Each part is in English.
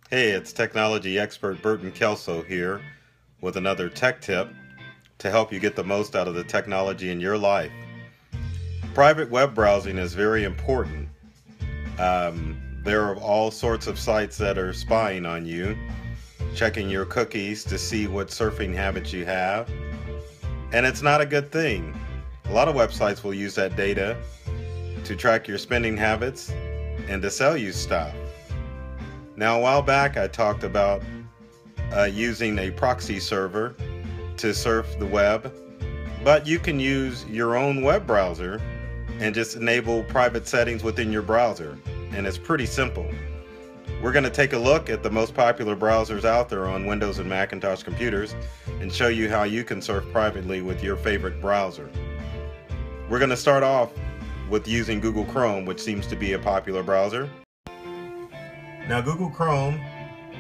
Hey, it's technology expert Burton Kelso here with another tech tip to help you get the most out of the technology in your life. Private web browsing is very important. There are all sorts of sites that are spying on you, checking your cookies to see what surfing habits you have, and it's not a good thing. A lot of websites will use that data to track your spending habits and to sell you stuff. Now, a while back, I talked about using a proxy server to surf the web, but you can use your own web browser and just enable private settings within your browser, and it's pretty simple. We're going to take a look at the most popular browsers out there on Windows and Macintosh computers and show you how you can surf privately with your favorite browser. We're going to start off with using Google Chrome, which seems to be a popular browser. Now, Google Chrome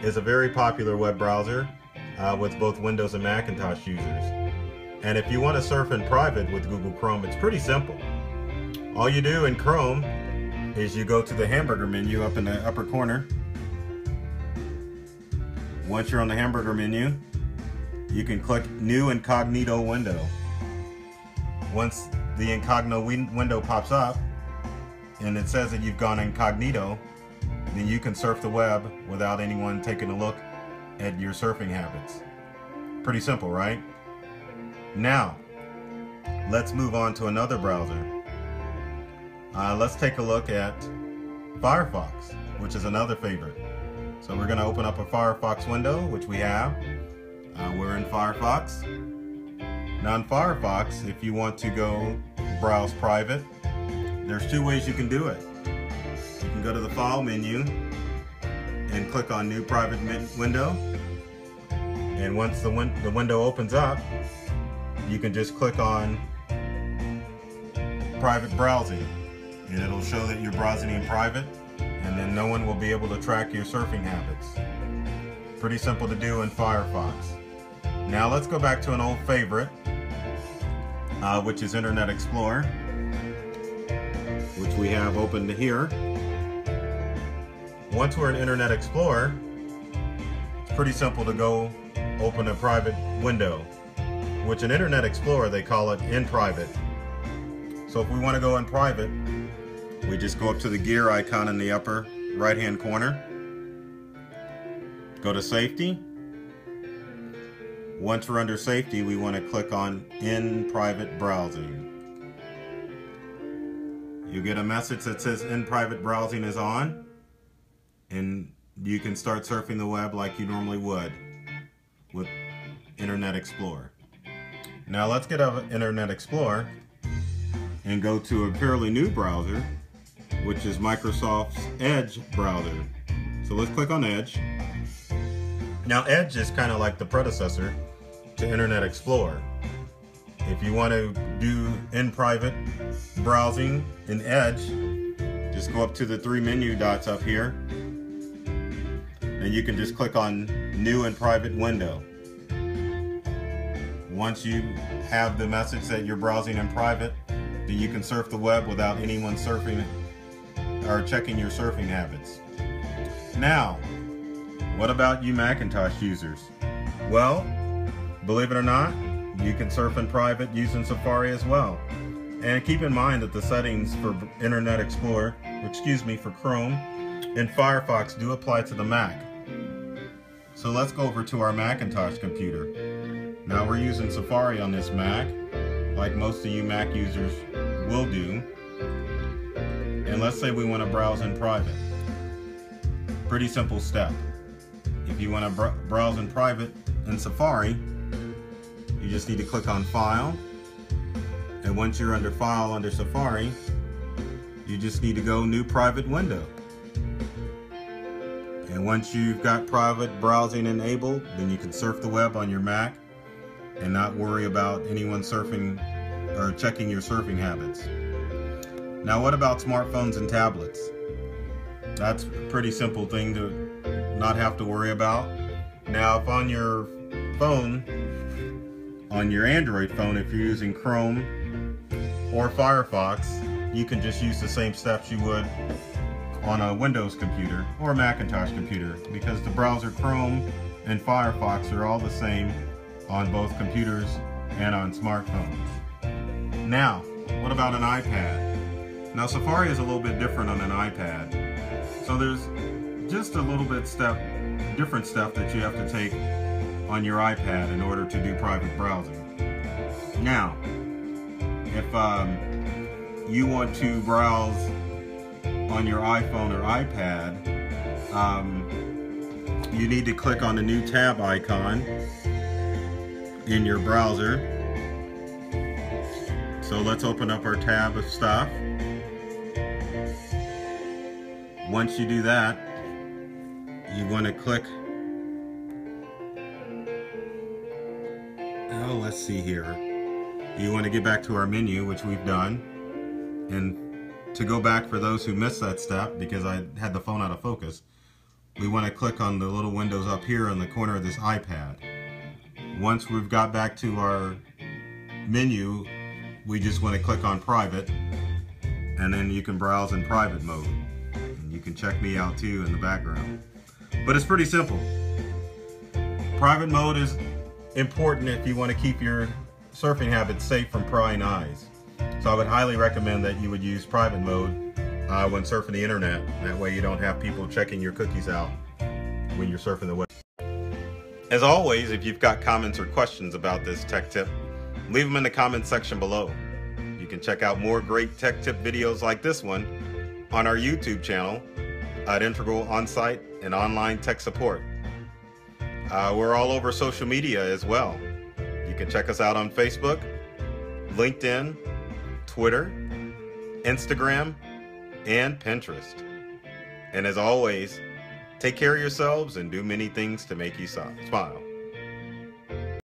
is a very popular web browser with both Windows and Macintosh users. And if you want to surf in private with Google Chrome, it's pretty simple. All you do in Chrome is you go to the hamburger menu up in the upper corner. Once you're on the hamburger menu, you can click New Incognito Window. Once the incognito window pops up and it says that you've gone incognito, then you can surf the web without anyone taking a look at your surfing habits. Pretty simple, right? Now, let's move on to another browser. Let's take a look at Firefox, which is another favorite. So we're going to open up a Firefox window, which we have. We're in Firefox. Now in Firefox, if you want to go browse private, there's two ways you can do it. You can go to the File menu and click on New Private Window. And once the window opens up, you can just click on Private Browsing. And it'll show that you're browsing in private, and then no one will be able to track your surfing habits. Pretty simple to do in Firefox. Now let's go back to an old favorite, which is Internet Explorer, which we have opened here. Once we're in Internet Explorer, it's pretty simple to go open a private window, which in Internet Explorer they call it in private. So if we want to go in private, we just go up to the gear icon in the upper right hand corner, go to Safety. Once we're under Safety, we want to click on In Private Browsing. You get a message that says In Private Browsing is on, and you can start surfing the web like you normally would with Internet Explorer. Now let's get out of Internet Explorer and go to a fairly new browser, which is Microsoft's Edge browser. So let's click on Edge. Now Edge is kind of like the predecessor to Internet Explorer. If you want to do in private browsing in Edge, just go up to the three menu dots up here, and you can just click on New and Private Window. Once you have the message that you're browsing in private, then you can surf the web without anyone surfing or checking your surfing habits. Now, what about you Macintosh users? Well, believe it or not, you can surf in private using Safari as well. And keep in mind that the settings for Internet Explorer, for Chrome and Firefox do apply to the Mac. So let's go over to our Macintosh computer. Now we're using Safari on this Mac, like most of you Mac users will do. And let's say we want to browse in private. Pretty simple step. If you want to browse in private in Safari, you just need to click on File. And once you're under File under Safari, you just need to go New Private Window. And once you've got private browsing enabled, then you can surf the web on your Mac and not worry about anyone surfing or checking your surfing habits. Now what about smartphones and tablets? That's a pretty simple thing to not have to worry about. Now if on your phone, on your Android phone, if you're using Chrome or Firefox, you can just use the same steps you would on a Windows computer or a Macintosh computer, because the browser Chrome and Firefox are all the same on both computers and on smartphones. Now, what about an iPad? Now, Safari is a little bit different on an iPad. So there's just a little bit different stuff that you have to take on your iPad in order to do private browsing. Now, if you want to browse on your iPhone or iPad, you need to click on the new tab icon in your browser. So let's open up our tab of stuff. Once you do that, you want to click, let's see here. You want to get back to our menu, which we've done. And to go back, for those who missed that step because I had the phone out of focus, we want to click on the little windows up here in the corner of this iPad. Once we've got back to our menu, we just want to click on private, and then you can browse in private mode. And you can check me out too in the background. But it's pretty simple. Private mode is important if you want to keep your surfing habits safe from prying eyes. So I would highly recommend that you would use private mode when surfing the internet. That way you don't have people checking your cookies out when you're surfing the web. As always, if you've got comments or questions about this tech tip, leave them in the comments section below. You can check out more great tech tip videos like this one on our YouTube channel at Integral On-Site and Online Tech Support. We're all over social media as well. You can check us out on Facebook, LinkedIn, Twitter, Instagram, and Pinterest. And as always, take care of yourselves and do many things to make you smile.